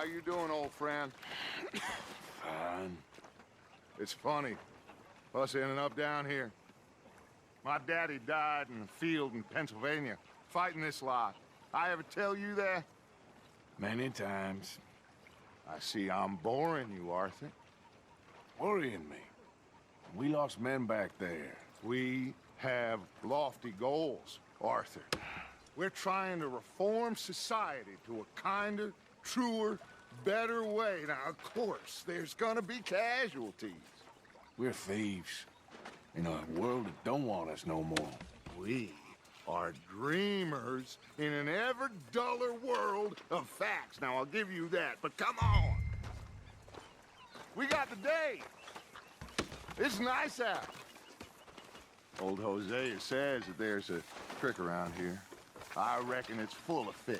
How you doing, old friend? Fine. It's funny, us ending up down here. My daddy died in the field in Pennsylvania, fighting this lot. I ever tell you that? Many times. I see I'm boring you, Arthur. Worrying me. We lost men back there. We have lofty goals, Arthur. We're trying to reform society to a kinder, truer, better way. Now, of course, there's gonna be casualties. We're thieves. In a world that don't want us no more. We are dreamers in an ever duller world of facts. Now, I'll give you that, but come on. We got the day. It's nice out. Old Hosea says that there's a trick around here. I reckon it's full of fish.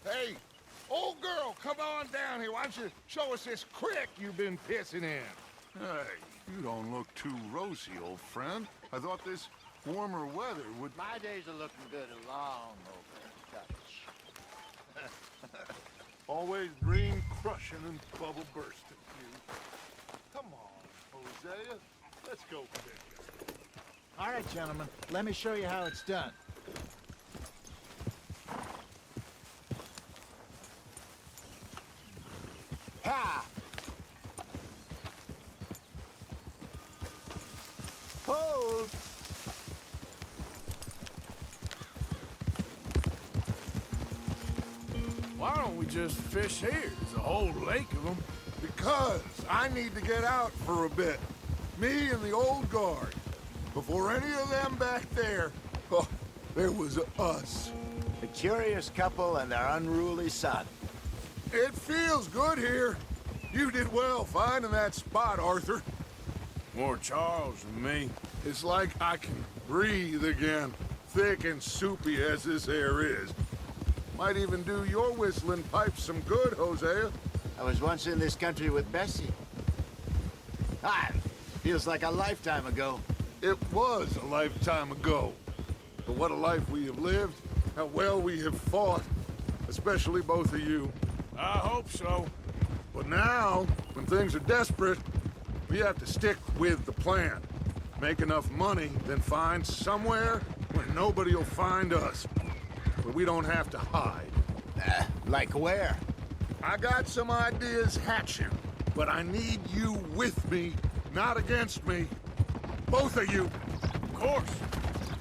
Hey, old girl, come on down here. Why don't you show us this creek you've been pissing in? Hey, you don't look too rosy, old friend. I thought this warmer weather would... My days are looking good along over Dutch. Always green crushing and bubble bursting, you. Come on, Hosea. Let's go fishing. All right, gentlemen, let me show you how it's done. Ha! Hold! Why don't we just fish here? There's a whole lake of them. Because I need to get out for a bit. Me and the old guard. Before any of them back there, oh, there was us. A curious couple and their unruly son. It feels good here. You did well finding that spot, Arthur. More Charles than me. It's like I can breathe again, thick and soupy as this air is. Might even do your whistling pipes some good, Hosea. I was once in this country with Bessie. Feels like a lifetime ago. It was a lifetime ago. But what a life we have lived, how well we have fought, especially both of you. I hope so. But now, when things are desperate, we have to stick with the plan. Make enough money, then find somewhere where nobody will find us. Where we don't have to hide. Like where? I got some ideas hatching, but I need you with me, not against me. Both of you. Of course.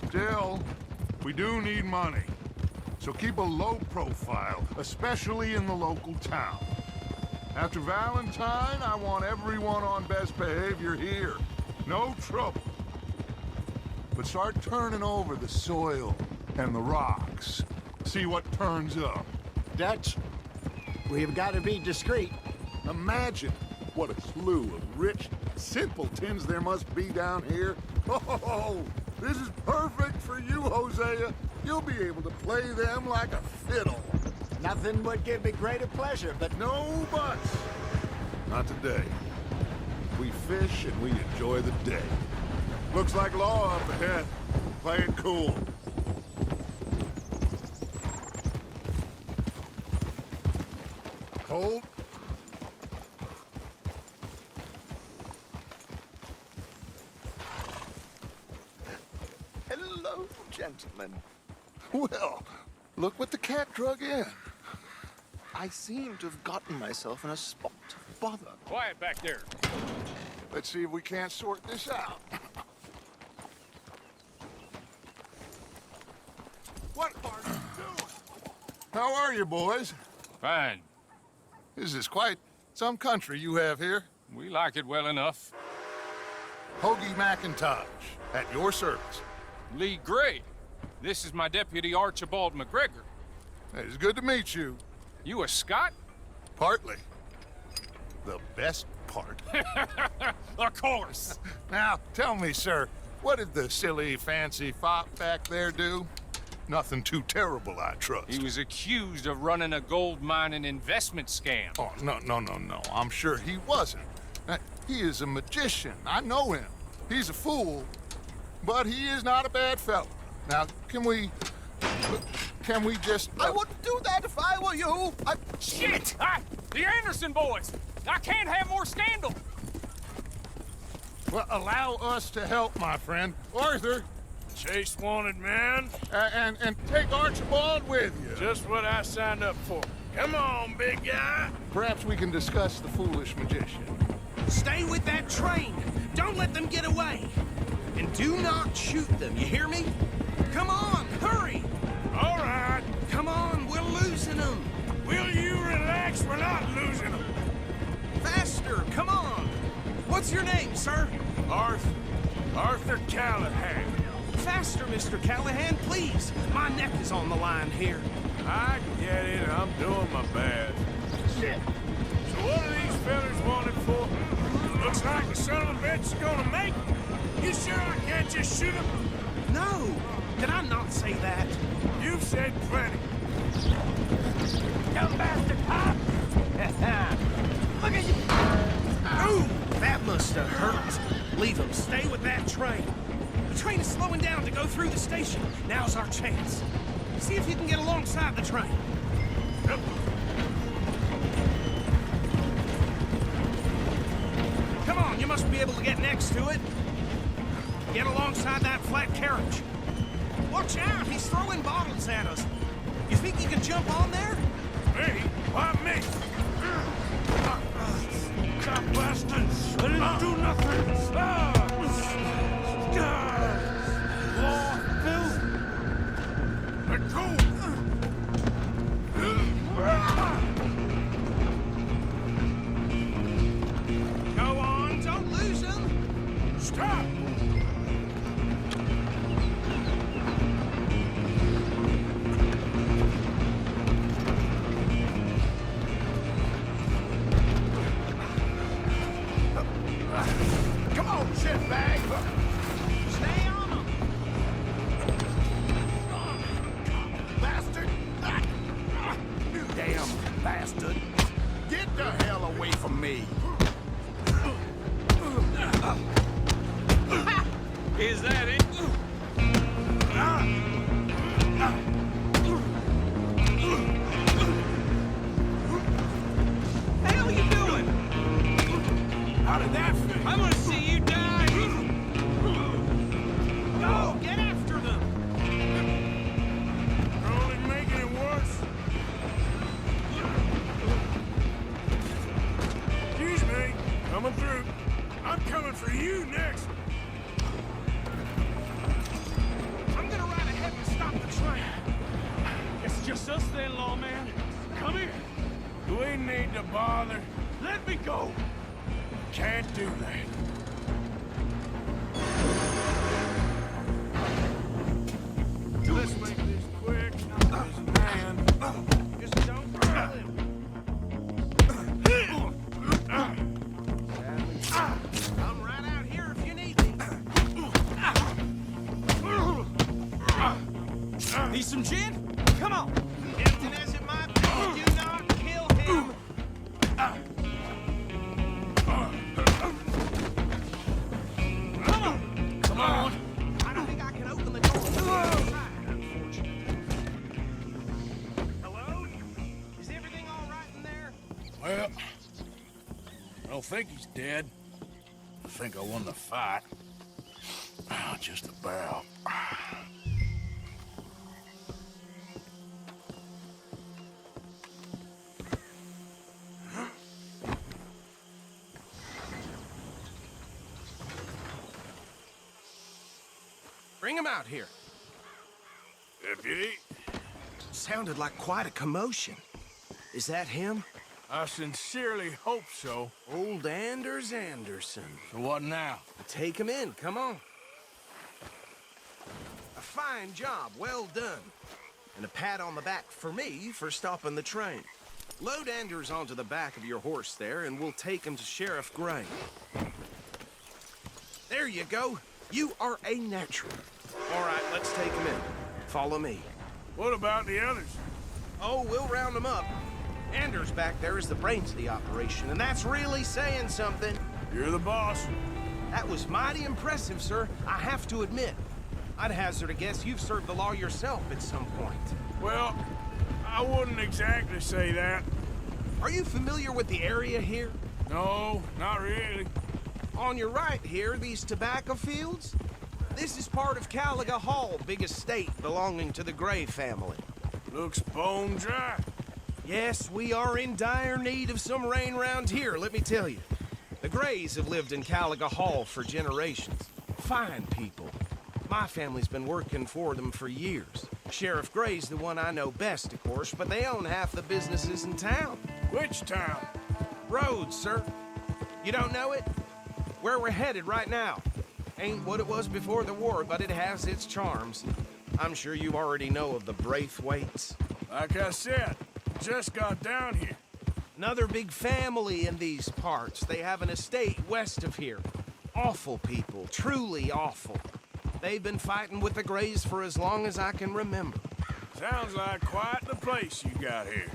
Still, we do need money. So keep a low profile, especially in the local town. After Valentine, I want everyone on best behavior here. No trouble. But start turning over the soil and the rocks. See what turns up. Dutch, we've got to be discreet. Imagine what a slew of rich simpletons there must be down here. Oh, this is perfect for you, Hosea. You'll be able to play them like a fiddle. Nothing would give me greater pleasure, but No buts. Not today. We fish and we enjoy the day. Looks like law up ahead. Play it cool. Hold. Hello, gentlemen. Well, look what the cat drug in. I seem to have gotten myself in a spot of bother. Quiet back there. Let's see if we can't sort this out. What are you doing? How are you, boys? Fine. This is quite some country you have here. We like it well enough. Hoagie McIntosh, at your service. Lee Gray. This is my deputy Archibald McGregor. It's good to meet you. You a Scot? Partly. The best part. Of course. Now, tell me, sir, what did the silly, fancy fop back there do? Nothing too terrible, I trust. He was accused of running a gold mining investment scam. Oh, no. I'm sure he wasn't. He is a magician. I know him. He's a fool, but he is not a bad fellow. Now, can we just... I wouldn't do that if I were you. Shit! The Anderson boys! I can't have more scandal! Well, allow us to help, my friend. Arthur, Chase wanted man. and take Archibald with you. Just what I signed up for. Come on, big guy. Perhaps we can discuss the foolish magician. Stay with that train. Don't let them get away. And do not shoot them, you hear me? Come on, hurry! All right. Come on, we're losing them. Will you relax? We're not losing them. Faster, come on. What's your name, sir? Arthur Callahan. Faster, Mr. Callahan, please. My neck is on the line here. I get it. I'm doing my best. Shit. So what are these fellas wanted for? Looks like the son of a bitch is gonna make it. You sure I can't just shoot him? No, did I not say that? You've said plenty. You bastard, huh? Look at you! Ooh, that must have hurt. Leave him. Stay with that train. The train is slowing down to go through the station. Now's our chance. See if you can get alongside the train. Come on, you must be able to get next to it. Get alongside that flat carriage. Watch out, he's throwing bottles at us. You think you can jump on there? Me? Why me? God bastards! I didn't do nothing! Let go! Go on, don't lose him! Stop! Come on, shitbag! Stay on him! Bastard! You damn bastard! Get the hell away from me! Is that it? The hell are you doing? How did that fit? I'm gonna see you die! Go, get after them! You're only making it worse. Excuse me. Coming through. I'm coming for you next. I'm gonna ride ahead and stop the train. It's just us then, lawman. Come here. Do we need to bother? Let me go. Can't do that. Let's make this quick. There's a man. Just don't kill him. I'm right out here if you need me. Need some gin? Come on. Tempting as it might be, do not kill him. Come on. I don't think I can open the door from the outside, unfortunately. Hello? Is everything all right in there? Well, I don't think he's dead. I think I won the fight. Just about. Bring him out here. Deputy, Sounded like quite a commotion. Is that him? I sincerely hope so. Old Anders Anderson. So what now? Take him in, come on. A fine job, well done. And a pat on the back for me for stopping the train. Load Anders onto the back of your horse there, and we'll take him to Sheriff Gray. There you go. You are a natural. All right, let's take him in. Follow me. What about the others? Oh, we'll round them up. Anders back there is the brains of the operation, and that's really saying something. You're the boss. That was mighty impressive, sir. I have to admit. I'd hazard a guess you've served the law yourself at some point. Well, I wouldn't exactly say that. Are you familiar with the area here? No, not really. On your right here, these tobacco fields? This is part of Caliga Hall, big estate belonging to the Gray family. Looks bone dry. Yes, we are in dire need of some rain round here, let me tell you. The Grays have lived in Caliga Hall for generations. Fine people. My family's been working for them for years. Sheriff Gray's the one I know best, of course, but they own half the businesses in town. Which town? Rhodes, sir. You don't know it? Where we're headed right now. Ain't what it was before the war, but it has its charms. I'm sure you already know of the Braithwaites. Like I said, just got down here. Another big family in these parts. They have an estate west of here. Awful people, truly awful. They've been fighting with the Grays for as long as I can remember. Sounds like quite the place you got here.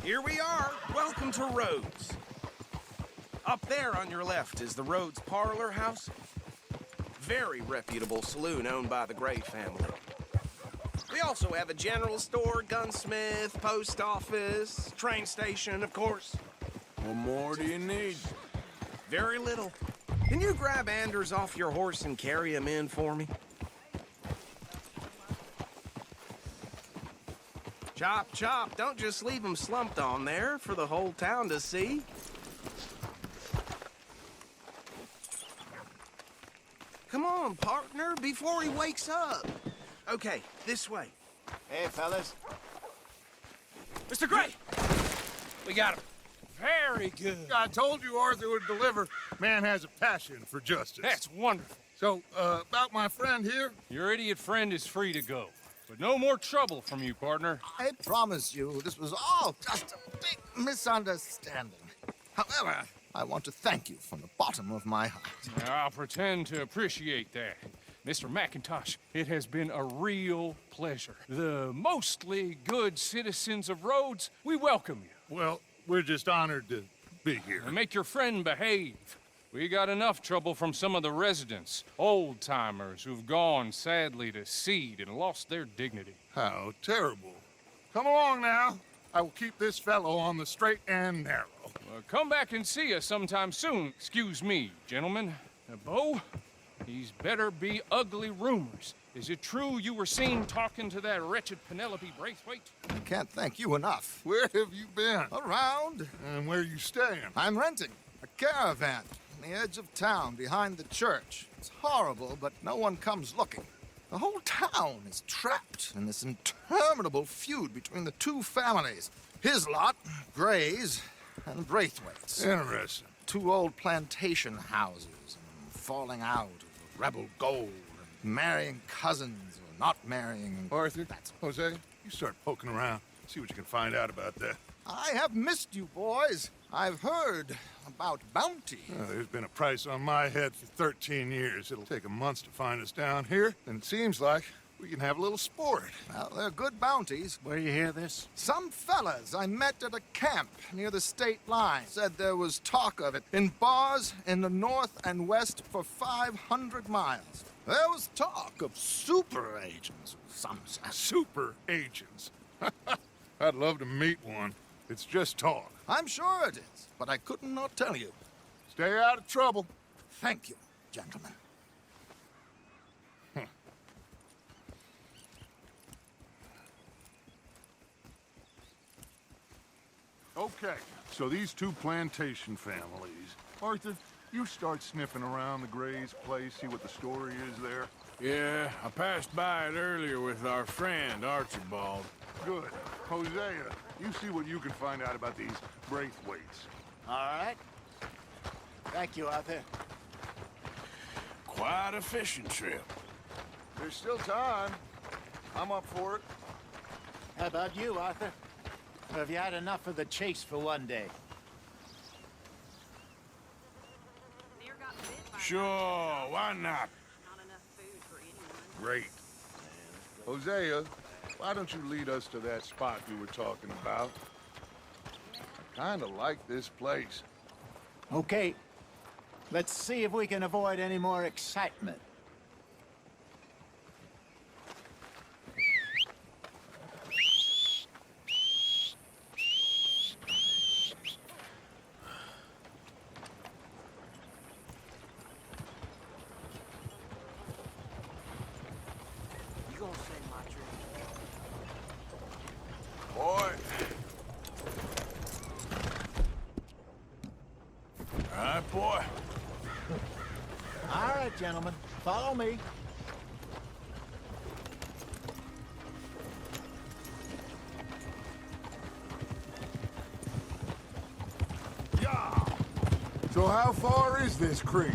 Here we are. Welcome to Rhodes. Up there on your left is the Rhodes Parlor House. Very reputable saloon owned by the Gray family. We also have a general store, gunsmith, post office, train station, of course. What more do you need? Very little. Can you grab Anders off your horse and carry him in for me? Chop, chop. Don't just leave him slumped on there for the whole town to see. Come on, partner, before he wakes up. Okay, this way. Hey, fellas. Mr. Gray! We got him. Very good. I told you Arthur would deliver. Man has a passion for justice. That's wonderful. So, about my friend here? Your idiot friend is free to go. But no more trouble from you, partner. I promise you, this was all just a big misunderstanding. However, I want to thank you from the bottom of my heart. I'll pretend to appreciate that. Mr. McIntosh, it has been a real pleasure. The mostly good citizens of Rhodes, we welcome you. Well, we're just honored to be here. And make your friend behave. We got enough trouble from some of the residents, old-timers who've gone, sadly, to seed and lost their dignity. How terrible. Come along now. I will keep this fellow on the straight and narrow. Come back and see us sometime soon. Excuse me, gentlemen. Bo, these better be ugly rumors. Is it true you were seen talking to that wretched Penelope Braithwaite? I can't thank you enough. Where have you been? Around. And where you staying? I'm renting a caravan on the edge of town behind the church. It's horrible, but no one comes looking. The whole town is trapped in this interminable feud between the two families. His lot, Gray's, and Braithwaite's. Interesting. Two old plantation houses, and falling out of rebel gold, and marrying cousins or not marrying. Arthur, Hosea, you start poking around. See what you can find out about that. I have missed you, boys. I've heard about bounty. There's been a price on my head for 13 years. It'll take a month to find us down here, and it seems like we can have a little sport. Well, they're good bounties. Where you hear this? Some fellas I met at a camp near the state line said there was talk of it in bars in the north and west for 500 miles. There was talk of super agents, some said. Super agents. I'd love to meet one. It's just talk. I'm sure it is, but I couldn't not tell you. Stay out of trouble. Thank you, gentlemen. Okay, so these two plantation families. Arthur, you start sniffing around the Gray's place, see what the story is there. Yeah, I passed by it earlier with our friend, Archibald. Good. Hosea, you see what you can find out about these Braithwaites. All right. Thank you, Arthur. Quite a fishing trip. There's still time. I'm up for it. How about you, Arthur? Or have you had enough of the chase for one day? Sure, why not? Great. Hosea, why don't you lead us to that spot you were talking about? I kinda like this place. Okay. Let's see if we can avoid any more excitement. Boy. All right, boy. All right, gentlemen. Follow me. Yeah. So how far is this creek?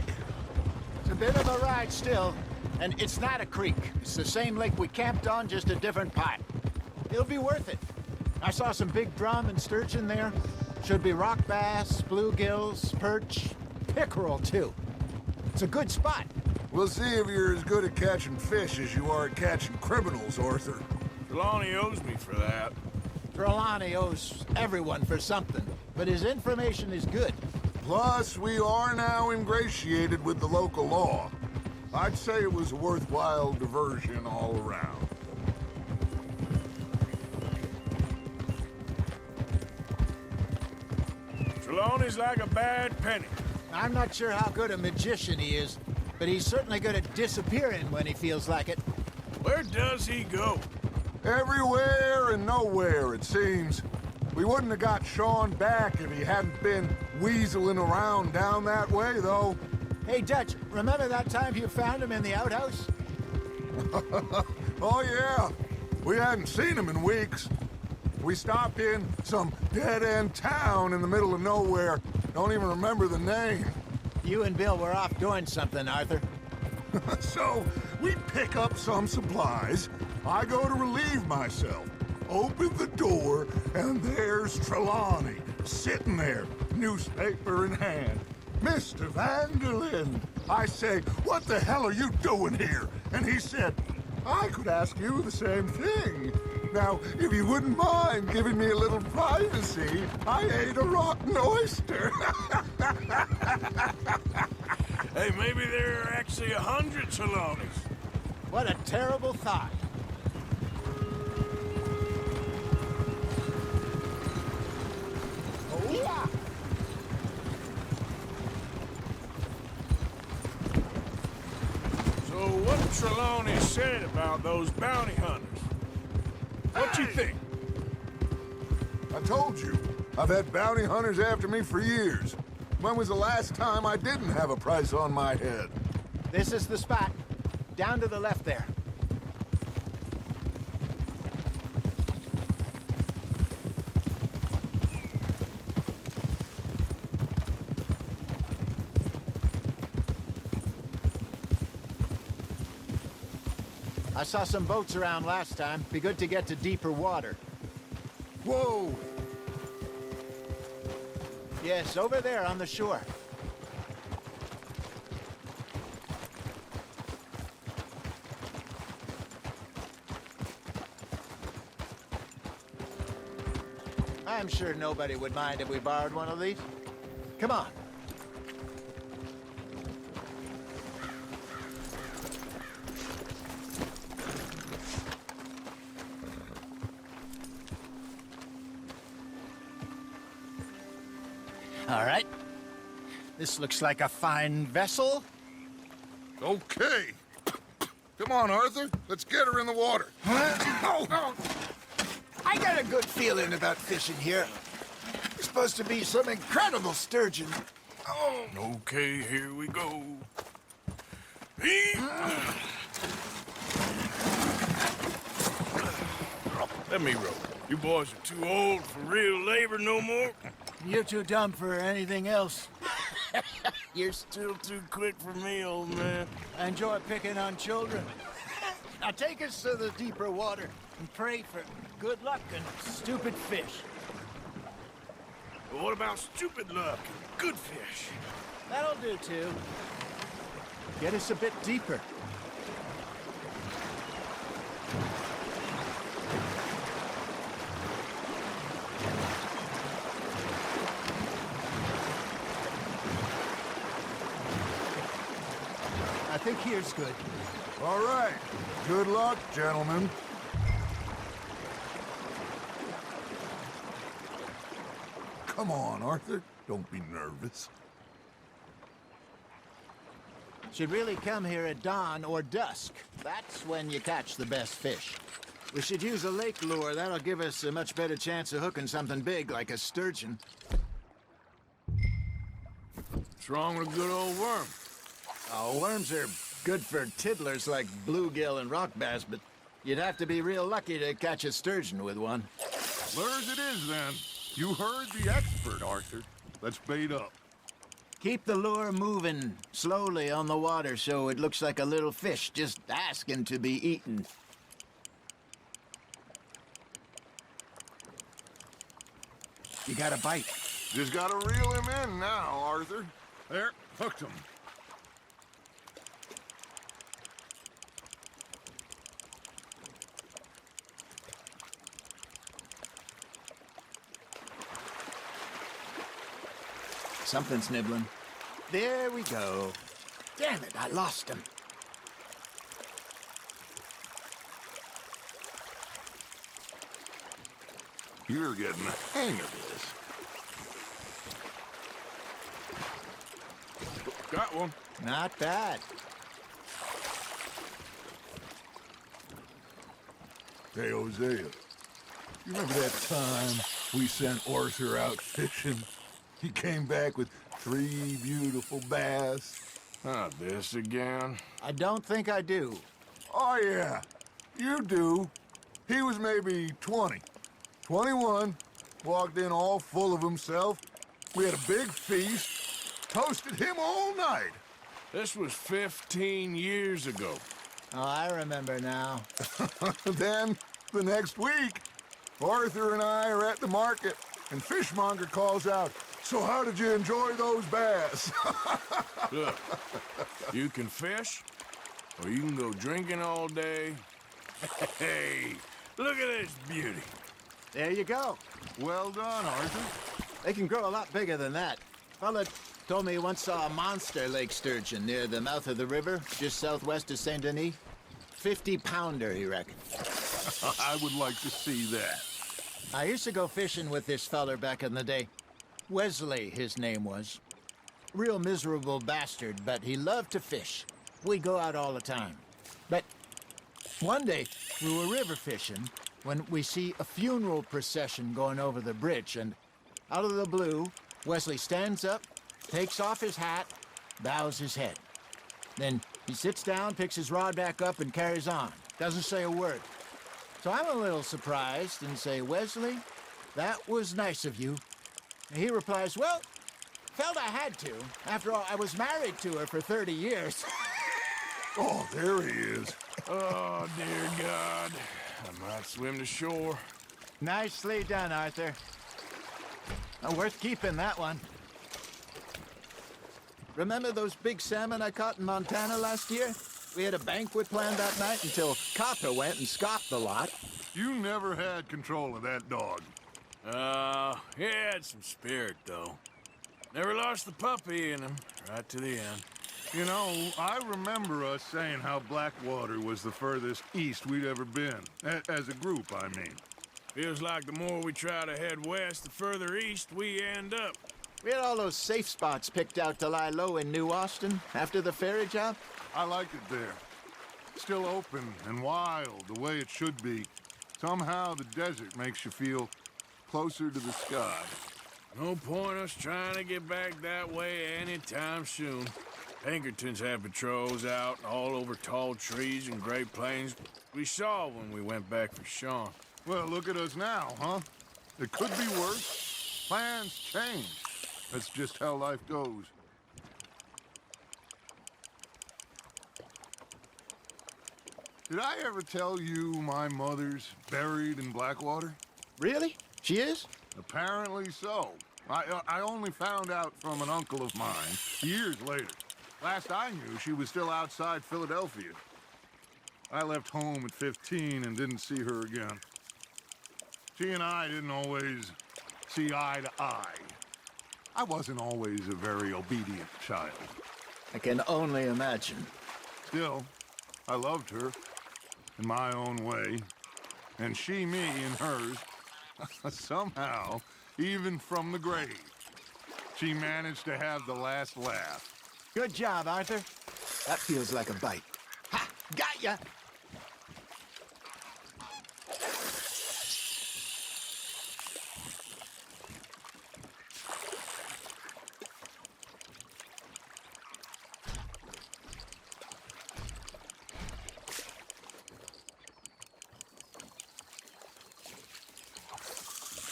It's a bit of a ride still, and it's not a creek. It's the same lake we camped on, just a different part. It'll be worth it. I saw some big drum and sturgeon there. Should be rock bass, bluegills, perch, pickerel too. It's a good spot. We'll see if you're as good at catching fish as you are at catching criminals, Arthur. Trelawney owes me for that. Trelawney owes everyone for something, but his information is good. Plus, we are now ingratiated with the local law. I'd say it was a worthwhile diversion all around. Trelawney's like a bad penny. I'm not sure how good a magician he is, but he's certainly good at disappearing when he feels like it. Where does he go? Everywhere and nowhere, it seems. We wouldn't have got Sean back if he hadn't been weaseling around down that way, though. Hey, Dutch, remember that time you found him in the outhouse? Oh, yeah. We hadn't seen him in weeks. We stopped in some dead-end town in the middle of nowhere. Don't even remember the name. You and Bill were off doing something, Arthur. So, we pick up some supplies. I go to relieve myself. Open the door, and there's Trelawney, sitting there, newspaper in hand. Mr. Vanderlyn. I say, what the hell are you doing here? And he said, I could ask you the same thing. Now, if you wouldn't mind giving me a little privacy, I ate a rotten oyster. Hey, maybe there are actually 100 Trelawneys. What a terrible thought. Oh, yeah. So what Trelawney said about those bounty hunters? What you think? I told you, I've had bounty hunters after me for years. When was the last time I didn't have a price on my head? This is the spot. Down to the left there. I saw some boats around last time. Be good to get to deeper water. Whoa! Yes, over there on the shore. I'm sure nobody would mind if we borrowed one of these. Come on. All right. This looks like a fine vessel. Okay. Come on, Arthur. Let's get her in the water. Oh. I got a good feeling about fishing here. There's supposed to be some incredible sturgeon. Oh. Okay, here we go. Let me roll. You boys are too old for real labor no more. You're too dumb for anything else. You're still too quick for me, old man. I enjoy picking on children. Now take us to the deeper water and pray for good luck and stupid fish. But what about stupid luck and good fish? That'll do, too. Get us a bit deeper. I think here's good. All right. Good luck, gentlemen. Come on, Arthur. Don't be nervous. Should really come here at dawn or dusk. That's when you catch the best fish. We should use a lake lure. That'll give us a much better chance of hooking something big like a sturgeon. What's wrong with a good old worm? Oh, worms are good for tiddlers like bluegill and rock bass, but you'd have to be real lucky to catch a sturgeon with one. Lures it is, then. You heard the expert, Arthur. Let's bait up. Keep the lure moving slowly on the water so it looks like a little fish just asking to be eaten. You got a bite. Just gotta reel him in now, Arthur. There, hooked him. Something's nibbling. There we go. Damn it, I lost him. You're getting the hang of this. Got one. Not bad. Hey, Hosea. You remember that time we sent Arthur out fishing? He came back with 3 beautiful bass. Not this again. I don't think I do. Oh, yeah. You do. He was maybe 20. 21. Walked in all full of himself. We had a big feast. Toasted him all night. This was 15 years ago. Oh, I remember now. Then, the next week, Arthur and I are at the market, and Fishmonger calls out, "So how did you enjoy those bass?" Look, you can fish, or you can go drinking all day. Hey, look at this beauty. There you go. Well done, Arthur. They can grow a lot bigger than that. Fella told me he once saw a monster lake sturgeon near the mouth of the river, just southwest of Saint Denis. 50-pounder, he reckoned. I would like to see that. I used to go fishing with this feller back in the day. Wesley, his name was. Real miserable bastard, but he loved to fish. We'd go out all the time. But one day, we were river fishing when we see a funeral procession going over the bridge, and out of the blue, Wesley stands up, takes off his hat, bows his head. Then he sits down, picks his rod back up, and carries on. Doesn't say a word. So I'm a little surprised and say, "Wesley, that was nice of you." And he replies, "Well, felt I had to. After all, I was married to her for 30 years. Oh, there he is. Oh, dear God. I might swim to shore. Nicely done, Arthur. Worth keeping, that one. Remember those big salmon I caught in Montana last year? We had a banquet planned that night until Copper went and scoffed the lot. You never had control of that dog. He had some spirit, though. Never lost the puppy in him, right to the end. You know, I remember us saying how Blackwater was the furthest east we'd ever been. As a group, I mean. Feels like the more we try to head west, the further east we end up. We had all those safe spots picked out to lie low in New Austin after the ferry job. I like it there. Still open and wild, the way it should be. Somehow the desert makes you feel closer to the sky. No point us trying to get back that way anytime soon. Pinkertons had patrols out all over tall trees and Great Plains. We saw when we went back for Sean. Well, look at us now, huh? It could be worse. Plans change. That's just how life goes. Did I ever tell you my mother's buried in Blackwater? Really? She is? Apparently so. I only found out from an uncle of mine years later. Last I knew, she was still outside Philadelphia. I left home at 15 and didn't see her again. She and I didn't always see eye to eye. I wasn't always a very obedient child. I can only imagine. Still, I loved her in my own way, and she me in hers. Somehow, even from the grave, she managed to have the last laugh. Good job, Arthur. That feels like a bite. Ha! Got ya!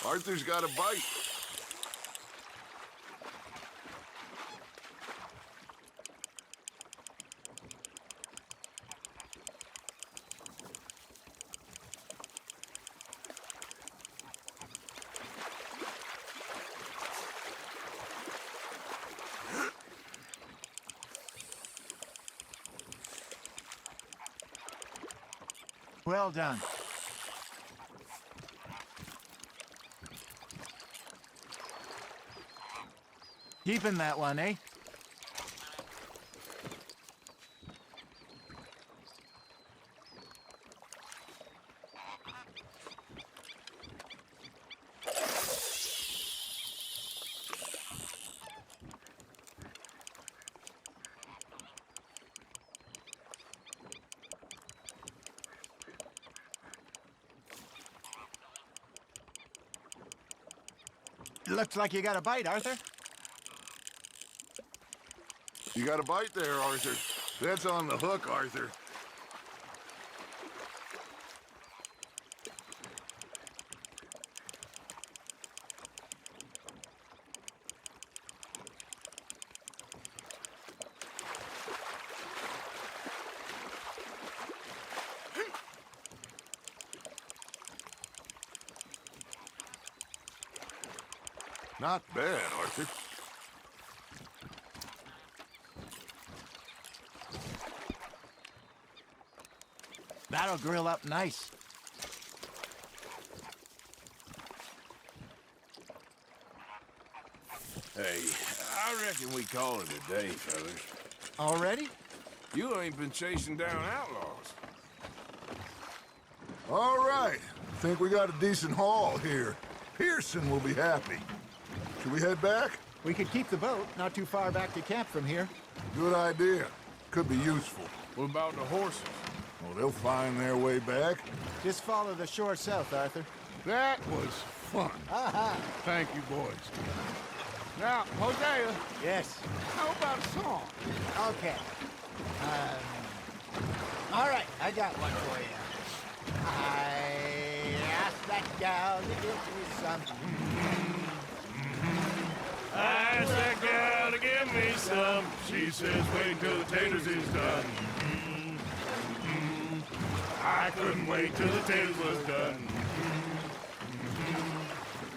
Arthur's got a bite. Well done. Keeping that one, eh? Looks like you got a bite, Arthur. You got a bite there, Arthur. That's on the hook, Arthur. Not bad, Arthur. That'll grill up nice. Hey, I reckon we call it a day, fellas. Already? You ain't been chasing down outlaws. All right. Think we got a decent haul here. Pearson will be happy. Should we head back? We could keep the boat not too far back to camp from here. Good idea. Could be useful. What about the horses? Well, they'll find their way back. Just follow the shore south, Arthur. That was fun. Thank you, boys. Now, Hosea, Yes. how about a song? Okay. All right, I got one for you. I asked that gal to give me some. I asked that gal to give me some. She says, wait till the taters is done. I couldn't wait till the taters was done.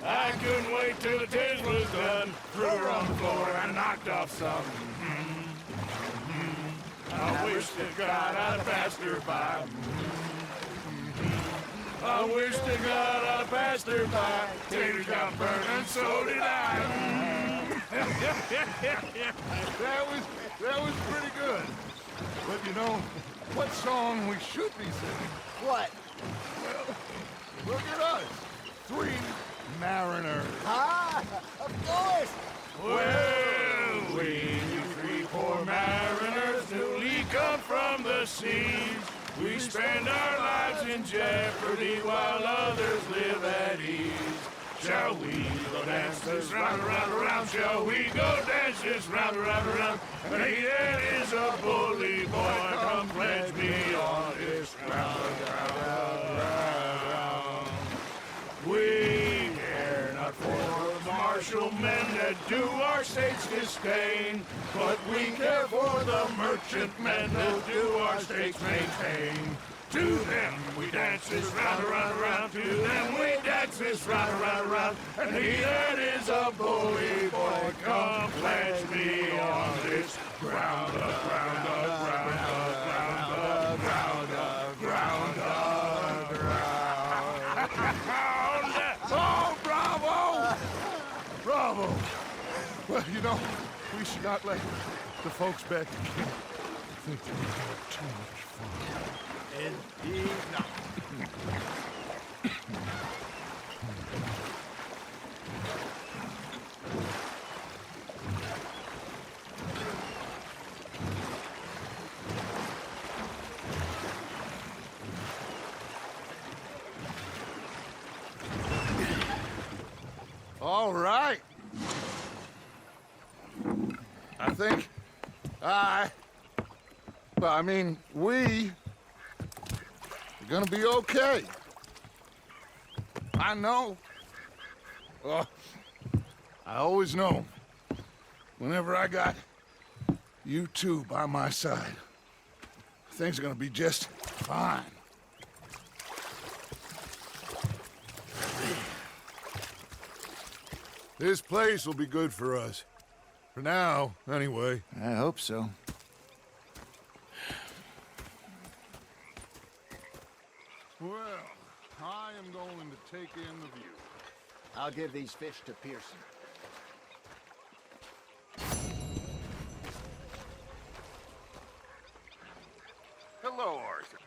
I couldn't wait till the taters was done. Threw her on the floor and knocked off some. I wish to God I'd passed her by. I wish to God I passed her by. Taters got burned and so did I. That was pretty good. But you know, what song we should be singing? What? Well, look at us. 3 mariners. Ah, of course. Well, we, you 3 poor mariners, newly come from the seas. We spend our lives in jeopardy while others live at ease. Shall we go dance this round, round, round? Shall we go dance this round, round, round? Hey, there is a bully boy, come pledge me on this round, round, round, round. We care not for the martial men that do our state's disdain, but we care for the merchant men that do our state's maintain. To them we dance this round, round, round. To them we dance this round, round, round. And he that is a bully boy, come pledge me on this ground up, ground up, ground up, ground up, ground up, ground up, ground up. Oh, bravo! Bravo! Well, you know, we should not let the folks back in camp think that we had too much fun. Indeed not. All right. I think we are gonna be okay. I know. I always know. Whenever I got you two by my side, things are gonna be just fine. This place will be good for us. For now, anyway. I hope so. Well, I am going to take in the view. I'll give these fish to Pearson. Hello, Arthur.